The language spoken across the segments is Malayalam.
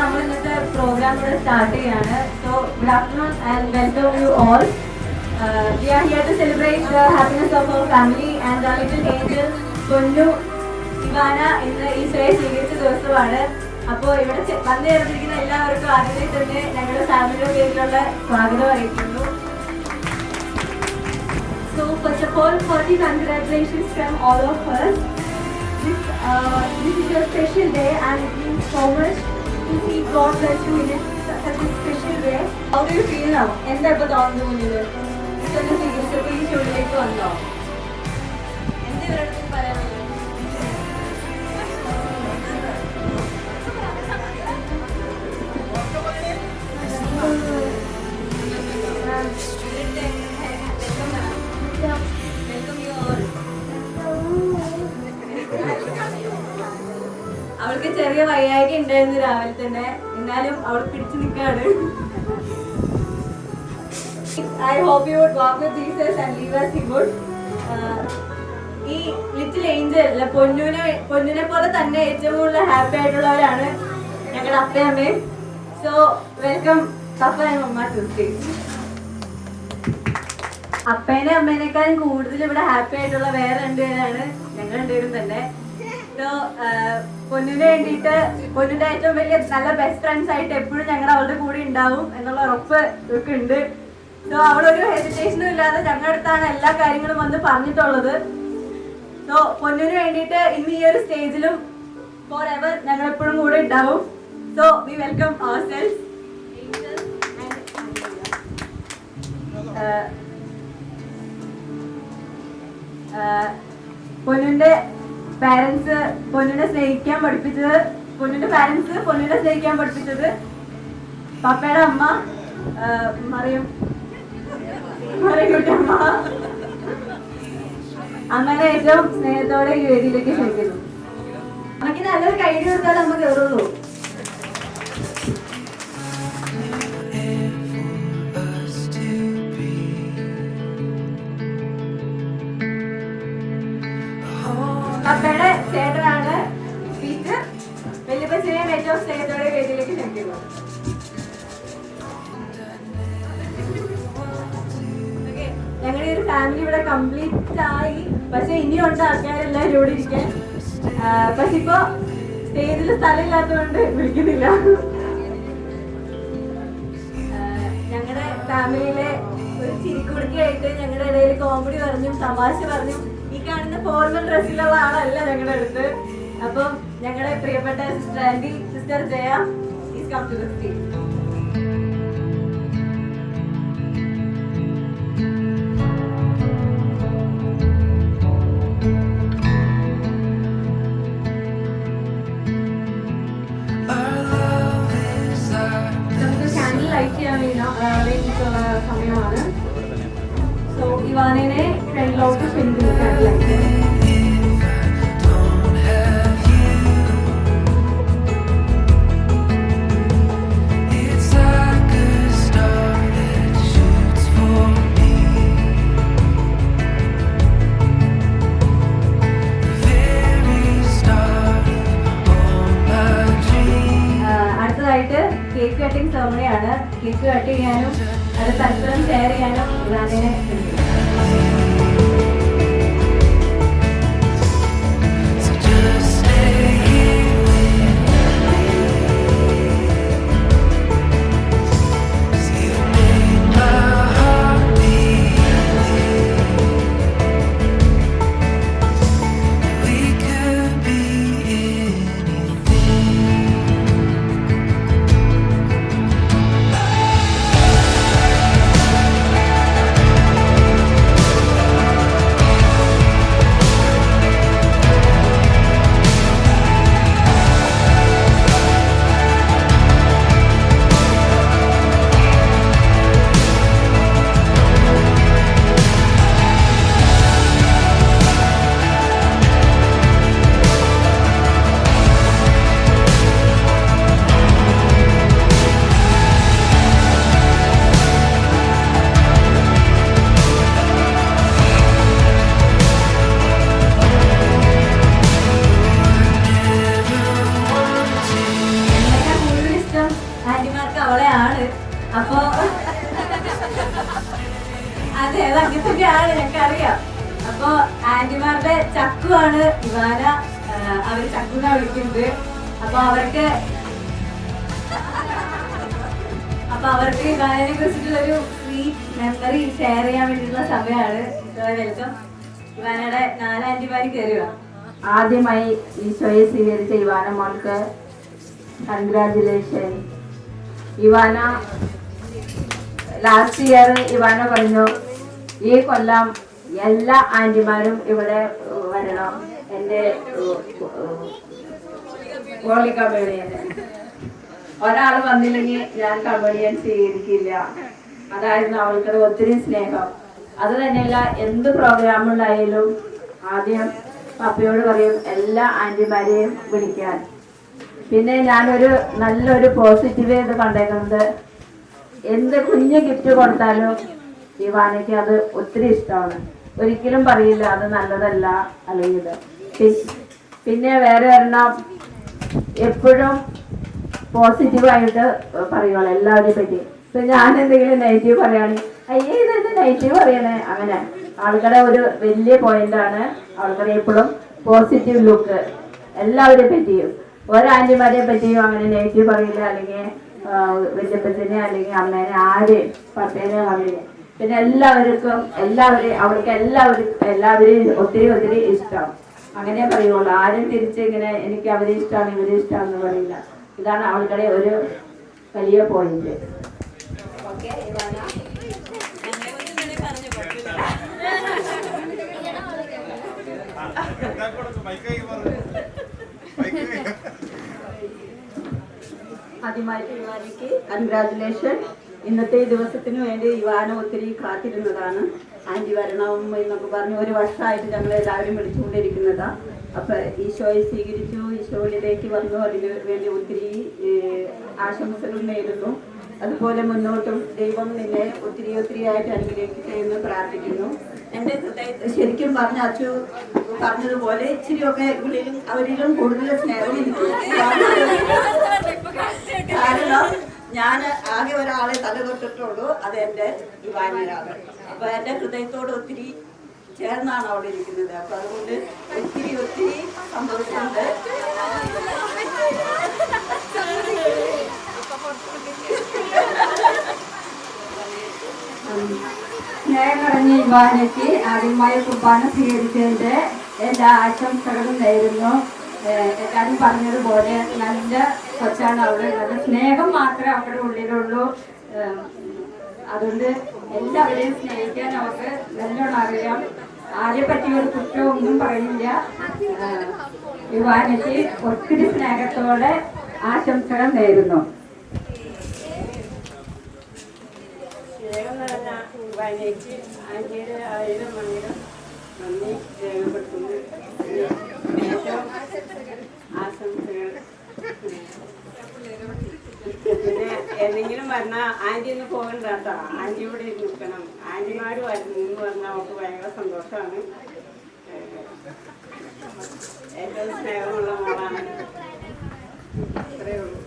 നമ്മൾ ഇന്നത്തെ പ്രോഗ്രാം ഇവിടെ സ്റ്റാർട്ട് ചെയ്യാണ്. So good afternoon and welcome you all. We are here to celebrate the happiness of our family and our little angel പൊന്നു ഇവാന ഇന്ന് ഈശോയെ സ്വീകരിച്ച ദിവസമാണ്. അപ്പോൾ ഇവിടെ വന്നു ചേർന്നിരിക്കുന്ന എല്ലാവർക്കും ആദ്യമേ തന്നെ ഞങ്ങളുടെ ഫാമിലിയുടെ പേരിലുള്ള സ്വാഗതം അറിയിക്കുന്നു. So first of all, hearty congratulations from all of us. This is your special day and it means so much to see God bless you in such a special way. How do you feel now? എന്താ ഇപ്പോൾ തോന്നുന്നു മുന്നിൽ? ഇതൊക്കെ സ്വീകരിച്ചപ്പോൾ ഈ ഷോയിലേക്ക് വന്നോ? എന്താ ഇവരുടെ പറയാനുള്ളത്? അവൾക്ക് ചെറിയ വയ്യായ്ക ഉണ്ടായിരുന്നു രാവിലെ തന്നെ, എന്നാലും അവൾ പിടിച്ചു നിൽക്കാണ്. I hope you would walk with Jesus and leave as he would. ഈ ലിറ്റിൽ ഏഞ്ചൽ പൊന്നിനെ പോലെ തന്നെ ഏറ്റവും കൂടുതൽ ഹാപ്പി ആയിട്ടുള്ളവരാണ് ഞങ്ങളുടെ അപ്പയും അമ്മയും. So welcome papa and mama to stage. അപ്പേനെ അമ്മേനേക്കാളും കൂടുതൽ ഇവിടെ ഹാപ്പി ആയിട്ടുള്ള വേറെ രണ്ടുപേരാണ് ഞങ്ങൾ രണ്ടുപേരും തന്നെ. സോ പൊന്നിന് വേണ്ടിയിട്ട് പൊന്നിന്റെ ഏറ്റവും വലിയ നല്ല ബെസ്റ്റ് ഫ്രണ്ട്സ് ആയിട്ട് എപ്പോഴും ഞങ്ങൾ അവളുടെ കൂടെ ഉണ്ടാവും എന്നുള്ള ഉറപ്പ് ഒക്കെ ഉണ്ട്. സോ അവളൊരു ഹെസിറ്റേഷനും ഇല്ലാതെ ഞങ്ങളുടെ അടുത്താണ് എല്ലാ കാര്യങ്ങളും വന്ന് പറഞ്ഞിട്ടുള്ളത്. സോ പൊന്നിന് വേണ്ടിയിട്ട് ഇന്ന് ഈ ഒരു സ്റ്റേജിലും ഫോർ എവർ ഞങ്ങൾ എപ്പോഴും കൂടെ ഉണ്ടാവും. So we welcome ourselves. പൊന്നിന്റെ പാരന്റ്സ് പൊന്നിനെ സ്നേഹിക്കാൻ പഠിപ്പിച്ചത്, പൊന്നിന്റെ പാരന്റ്സ് പൊന്നിനെ സ്നേഹിക്കാൻ പഠിപ്പിച്ചത് പപ്പയുടെ അമ്മ മറിയുട്ടമ്മ. അങ്ങനെ ഏറ്റവും സ്നേഹത്തോടെ ഈ വേദിയിലേക്ക് ക്ഷണിക്കുന്നു. നമുക്ക് നല്ലൊരു കൈ കൊടുത്താൽ നമ്മൾ കയറുള്ളൂ. പപ്പയുടെ ചേട്ടനാണ് പീറ്റർ. വലിയപ്പച്ചനെയും ഏറ്റവും സ്നേഹത്തോടെ വേദിയിലേക്ക് ക്ഷണിക്കുന്നു. ഞങ്ങളുടെ ഒരു ഫാമിലി ഇവിടെ കംപ്ലീറ്റ് ആയി. പക്ഷെ ഇനിയുണ്ട് ആൾക്കാരെല്ലാവരും ഇവിടെ ഇരിക്കാൻ. പക്ഷെ ഇപ്പൊ സ്റ്റേജിൽ സ്ഥലമില്ലാത്തതുകൊണ്ട് വിളിക്കുന്നില്ല. ഞങ്ങളുടെ ഫാമിലിയിലെ ഒരു ചിരിക്കുടുക്കിയായിട്ട് ഞങ്ങളുടെ ഇടയിൽ കോമഡി പറഞ്ഞും തമാശ പറഞ്ഞും ഈ കാണുന്ന ഫോർമൽ ഡ്രസ്സിലുള്ള ആളല്ല ഞങ്ങളുടെ അടുത്ത്. അപ്പം ഞങ്ങളുടെ പ്രിയപ്പെട്ട sister Andy, sister Jaya is come to the stage. സമയമാണ്. സോ ഇവാനെ ഫ്രണ്ടിലോട്ട് ക്ഷണിക്കുന്നു. അടുത്തതായിട്ട് കേക്ക് കട്ടിംഗ് സെറമണിയാണ്. കേക്ക് കട്ട് ചെയ്യാനും അത് പരസ്പരം ഷെയർ ചെയ്യാനും ഇവാനെ അപ്പൊ അതെ അത് അങ്ങനെ തന്നെയാണ്, ഞങ്ങൾക്കറിയാം. അപ്പൊ ആന്റിമാരുടെ ചക്കുവാണ് ഇവാന, അവര് ചക്കുന വിളിക്കുന്നത്. അപ്പൊ അവർക്ക് ഇവാനെ കുറിച്ചിട്ടുള്ളൊരു സ്വീറ്റ് മെമ്മറി ഷെയർ ചെയ്യാൻ വേണ്ടിയിട്ടുള്ള സമയമാണ്. വെൽക്കം. ഇവാനയുടെ 4 ആന്റിമാര് കയറുക. ആദ്യമായി ഈശോയെ സ്വീകരിച്ച ഇവാന മോൾക്ക് congratulation. Ivana last year Ivana പറഞ്ഞു ഈ കൊല്ലം എല്ലാ ആന്റിമാരും ഇവിടെ വരണം എൻ്റെ ഹോളി കമ്മ്യൂണിയന്. ഒരാൾ വന്നില്ലെങ്കിൽ ഞാൻ കമ്മ്യൂണിയൻ സ്വീകരിക്കില്ല. അതായിരുന്നു അവൾക്കത് ഒത്തിരി സ്നേഹം. അത് തന്നെയല്ല, എന്ത് പ്രോഗ്രാം ഉണ്ടായാലും ആദ്യം പപ്പയോട് പറയും എല്ലാ ആന്റിമാരെയും വിളിക്കാൻ. പിന്നെ ഞാനൊരു നല്ലൊരു പോസിറ്റീവ് ഇത് കണ്ടേക്കുന്നത്, എന്ത് കുഞ്ഞ് ഗിഫ്റ്റ് കൊടുത്താലും ഇവാനയ്ക്ക് അത് ഒത്തിരി ഇഷ്ടമാണ്. ഒരിക്കലും പറയില്ല അത് നല്ലതല്ല അല്ലെങ്കിൽ പിന്നെ വേറെ ഒരെണ്ണം എപ്പോഴും പോസിറ്റീവായിട്ട് പറയുള്ളൂ എല്ലാവരെയും പറ്റി. ഇപ്പൊ ഞാൻ എന്തെങ്കിലും നെഗറ്റീവ് പറയുകയാണെങ്കിൽ അയ്യേ ഇതെന്ത് നെഗറ്റീവ് പറയണേ, അങ്ങനെ ആൾക്കാരെ ഒരു വലിയ പോയിന്റാണ് ആൾക്കാരെ എപ്പോഴും പോസിറ്റീവ് ലുക്ക്. എല്ലാവരെയും പറ്റിയും ഒരാന്റിമാരെ പറ്റിയും അങ്ങനെ നെഗറ്റീവ് പറയില്ല, അല്ലെങ്കിൽ വല്യപ്പച്ചനെ അല്ലെങ്കിൽ അമ്മേനെ ആരെയും പപ്പേനെ പറയില്ല. പിന്നെ അവൾക്ക് എല്ലാവരെയും ഒത്തിരി ഇഷ്ടം. അങ്ങനെ പറയുള്ളൂ. ആരും തിരിച്ച് ഇങ്ങനെ എനിക്ക് അവരെ ഇഷ്ടമാണ് ഇവരെ ഇഷ്ടമാണെന്ന് പറയില്ല. ഇതാണ് അവൾക്കടെ ഒരു വലിയ പോയിന്റ്. ആദ്യമായിട്ട് ഇവാനയ്ക്ക് കൺഗ്രാജുലേഷൻ. ഇന്നത്തെ ഈ ദിവസത്തിന് വേണ്ടി ഇവാന ഒത്തിരി കാത്തിരുന്നതാണ്. ആന്റി വരണം എന്നൊക്കെ പറഞ്ഞ് 1 വർഷമായിട്ട് ഞങ്ങൾ എല്ലാവരും വിളിച്ചുകൊണ്ടിരിക്കുന്നതാണ്. അപ്പൊ ഈശോയെ സ്വീകരിച്ചു, ഈശോയിലേക്ക് വന്നു. അതിന് വേണ്ടി ഒത്തിരി ആശംസകൾ നേരുന്നു. അതുപോലെ മുന്നോട്ടും ദൈവം നിന്നെ ഒത്തിരി ആയിട്ട് അനുഗ്രഹിക്കട്ടെ എന്ന് പ്രാർത്ഥിക്കുന്നു. എൻ്റെ ശരിക്കും പറഞ്ഞ അച്ചു പറഞ്ഞതുപോലെ ഇച്ചിരിയൊക്കെ അവരിലും കൂടുതൽ സ്നേഹം എനിക്ക്. കാരണം ഞാൻ ആകെ ഒരാളെ തലതൊട്ടിട്ടുള്ളൂ, അത് എൻ്റെ ഇവാനയാണ്. അപ്പൊ എൻ്റെ ഹൃദയത്തോട് ഒത്തിരി ചേർന്നാണ് അവിടെ ഇരിക്കുന്നത്. അപ്പൊ അതുകൊണ്ട് ഒത്തിരി സന്തോഷമുണ്ട്. സ്നേഹം നിറഞ്ഞ ഇവാനയ്ക്ക് ആദ്യമായി കുർബാന സ്വീകരിച്ചതിൻ്റെ എല്ലാ ആശംസകളും നേരുന്നു. എല്ലാവരും പറഞ്ഞതുപോലെ നല്ല കൊച്ചാണ് അവള്. നല്ല സ്നേഹം മാത്രമേ അവരുടെ ഉള്ളിലുള്ളൂ. അതുകൊണ്ട് എല്ലാവരെയും സ്നേഹിക്കാൻ അവർക്ക് നല്ലോണം അറിയാം. ആരെ പറ്റി ഒരു കുറ്റമൊന്നും പറയില്ല. ഇവാനയ്ക്ക് ഒത്തിരി സ്നേഹത്തോടെ ആശംസകൾ നേരുന്നു. സ്നേഹം നിറഞ്ഞ ഇവാനയ്ക്ക് ആന്റിയുടെ 1000 നന്ദി രേഖപ്പെടുത്തുന്നു. ഏറ്റവും ആശംസകൾ. പിന്നെ എന്തെങ്കിലും പറഞ്ഞാൽ ആന്റി ഒന്ന് പോകണ്ട കേട്ടോ, ആന്റി ഇവിടെ നിൽക്കണം. ആന്റിമാർ വരുന്നു എന്ന് പറഞ്ഞാൽ നമുക്ക് ഭയങ്കര സന്തോഷമാണ്. ഏറ്റവും സ്നേഹമുള്ള മോളാണ്. അത്രയേ ഉള്ളൂ.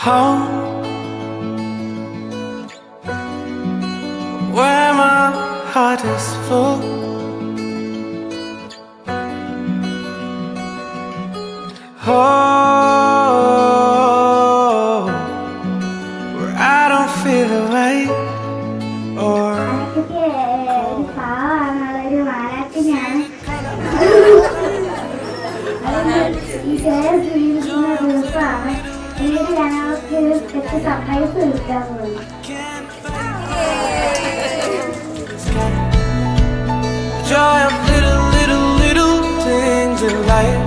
Home, where my heart is full. Oh, where I don't feel the weight or joy of little things in life.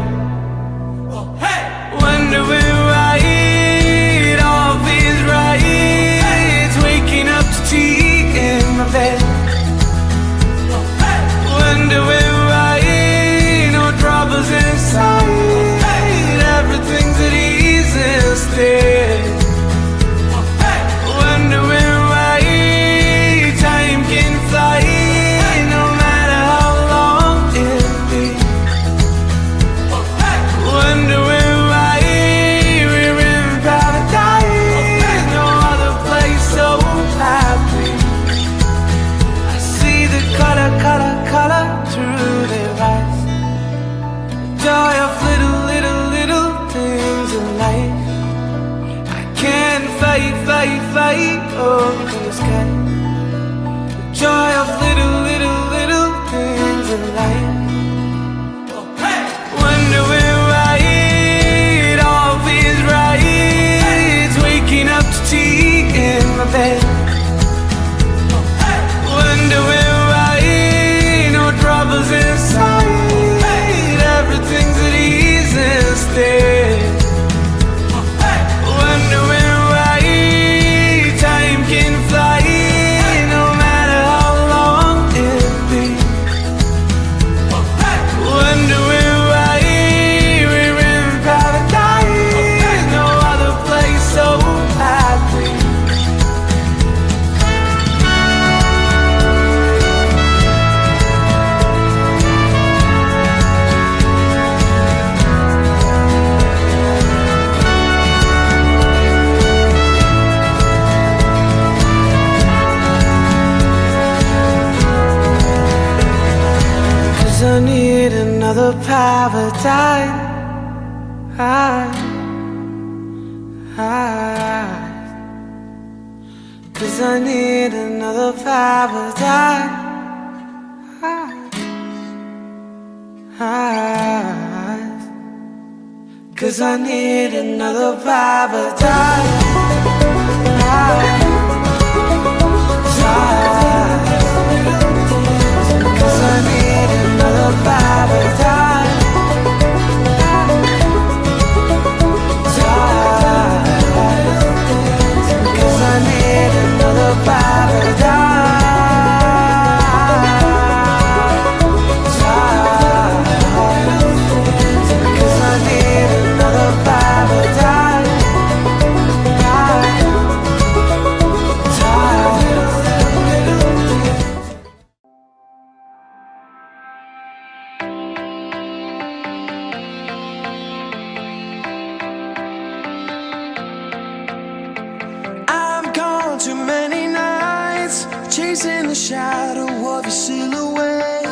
When do we right? All feels right. fly, fly, fly up in the sky. The joy of little, little, little things in life. Wonder why it all feels right. Waking up to tea in my bed. Wonder why no troubles inside. Everything's at ease instead. Wonder why time can fly, no matter how long it be. Wonder why we're in paradise, no other place so happy. Cause I need another paradise. Cause I need another paradise. Cause I need another paradise. Cause I need another paradise. Cause I need another paradise. Cause I need another paradise. I've gone too many nights chasing the shadow of your silhouette,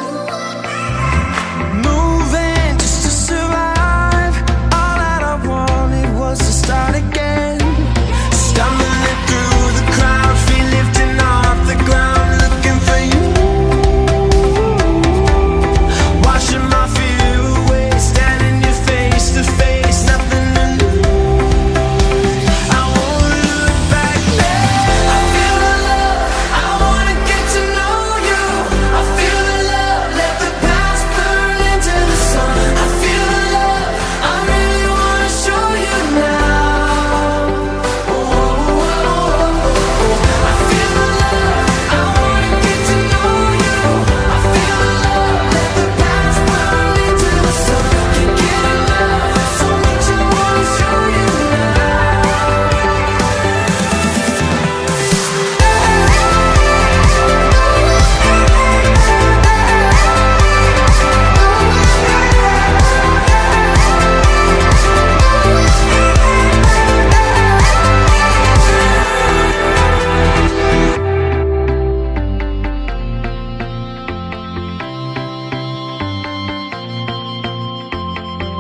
moving just to survive. All that I wanted was to start again, stumbling through the crowd, feet lifting off the ground, looking for you, washing my fear away, standing you face to face, nothing to lose. I won't look back there. I feel the love, I wanna get to know you. I feel the love, let the past burn into the sun. I feel the love, I really wanna show you now. I feel the love, I wanna get to know you. I feel the love, let the past burn into the sun. Can't get enough, so much I wanna show you now.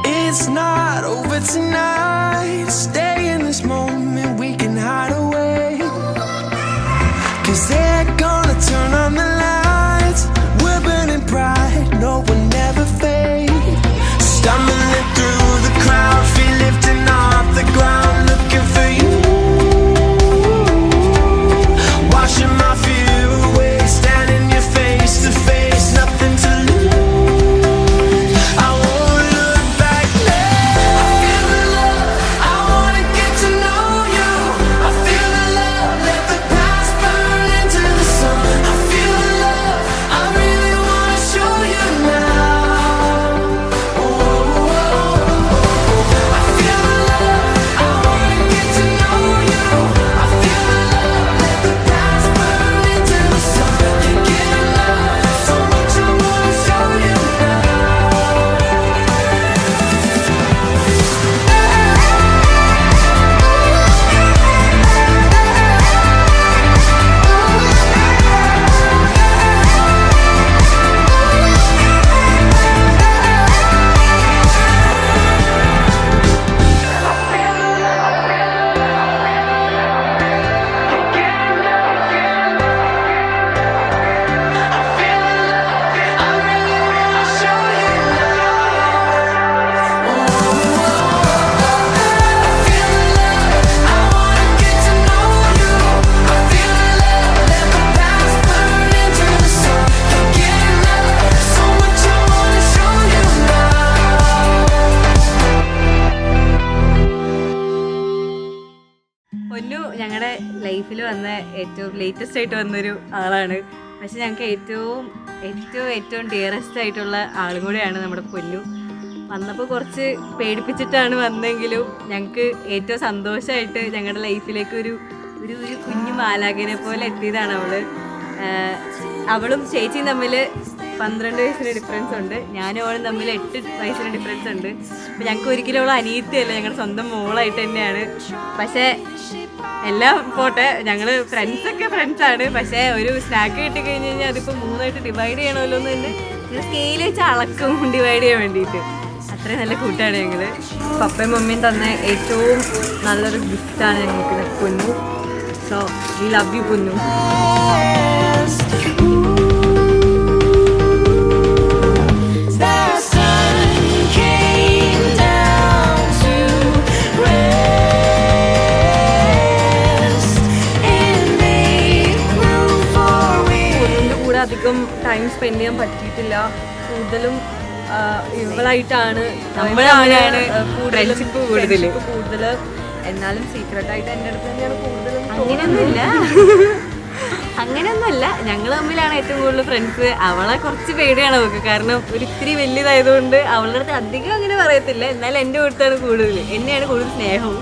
It's not over tonight. Stay in this moment, we can hide away. Cause they're gonna turn on the lights. We're burning bright, no one never fade. Stumbling through the crowd, feet lifting off the ground, looking for you, washing my fear away, standing you face to face, nothing to lose. I won't look back there. I feel the love, I wanna get to know you. I feel the love, let the past burn into പൊന്നു ഞങ്ങളുടെ ലൈഫിൽ വന്ന ഏറ്റവും ലേറ്റസ്റ്റ് ആയിട്ട് വന്നൊരു ആളാണ്. പക്ഷെ ഞങ്ങൾക്ക് ഏറ്റവും ഏറ്റവും ഏറ്റവും ഡിയറസ്റ്റ് ആയിട്ടുള്ള ആളും കൂടെയാണ് നമ്മുടെ പൊന്നു. വന്നപ്പോൾ കുറച്ച് പേടിപ്പിച്ചിട്ടാണ് വന്നെങ്കിലും ഞങ്ങൾക്ക് ഏറ്റവും സന്തോഷമായിട്ട് ഞങ്ങളുടെ ലൈഫിലേക്ക് ഒരു ഒരു ഒരു കുഞ്ഞു മാലാഖനെ പോലെ എത്തിയതാണ് അവള്. അവളും ചേച്ചിയും തമ്മിൽ 12 വയസ്സിന് ഡിഫറൻസ് ഉണ്ട്. ഞാനും അവളും തമ്മിൽ 8 വയസ്സിന് ഡിഫറൻസ് ഉണ്ട്. അപ്പം ഞങ്ങൾക്ക് ഒരിക്കലും അവൾ അനിയത്തിയല്ല, ഞങ്ങളുടെ സ്വന്തം മോളായിട്ട് തന്നെയാണ്. പക്ഷേ എല്ലാം പോട്ടെ, ഞങ്ങൾ ഫ്രണ്ട്സൊക്കെ ഫ്രണ്ട്സാണ്. പക്ഷേ ഒരു സ്നാക്ക് കിട്ടിക്കഴിഞ്ഞ് കഴിഞ്ഞാൽ അതിപ്പോൾ 3ആയിട്ട് ഡിവൈഡ് ചെയ്യണമല്ലോ എന്ന് തന്നെ സ്കെയിൽ വെച്ച് അളക്കും ഡിവൈഡ് ചെയ്യാൻ വേണ്ടിയിട്ട്. അത്രയും നല്ല കൂട്ടാണ് ഞങ്ങൾ. പപ്പയും മമ്മിയും തന്ന ഏറ്റവും നല്ലൊരു ഗിഫ്റ്റാണ് ഞങ്ങൾക്ക് പൊന്നു. സോ വി ലവ് യു പൊന്നു. അധികം ടൈം സ്പെൻഡ് ചെയ്യാൻ പറ്റിയിട്ടില്ല. കൂടുതലും ഇവളായിട്ടാണ് നമ്മളാണ് കൂടുതൽ. എന്നാലും സീക്രട്ടായിട്ട് എൻ്റെ അടുത്ത് തന്നെയാണ് കൂടുതലും. അങ്ങനെയൊന്നുമല്ല, ഞങ്ങൾ തമ്മിലാണ് ഏറ്റവും കൂടുതൽ ഫ്രണ്ട്സ്. അവളെ കുറച്ച് പേടിയാണ് അവൾക്ക്, കാരണം ഒരിത്തിരി വലിയതായതുകൊണ്ട് അവളുടെ അടുത്ത് അധികം അങ്ങനെ പറയത്തില്ല. എന്നാലും എൻ്റെ അടുത്താണ് കൂടുതൽ, എന്നെയാണ് കൂടുതൽ സ്നേഹവും.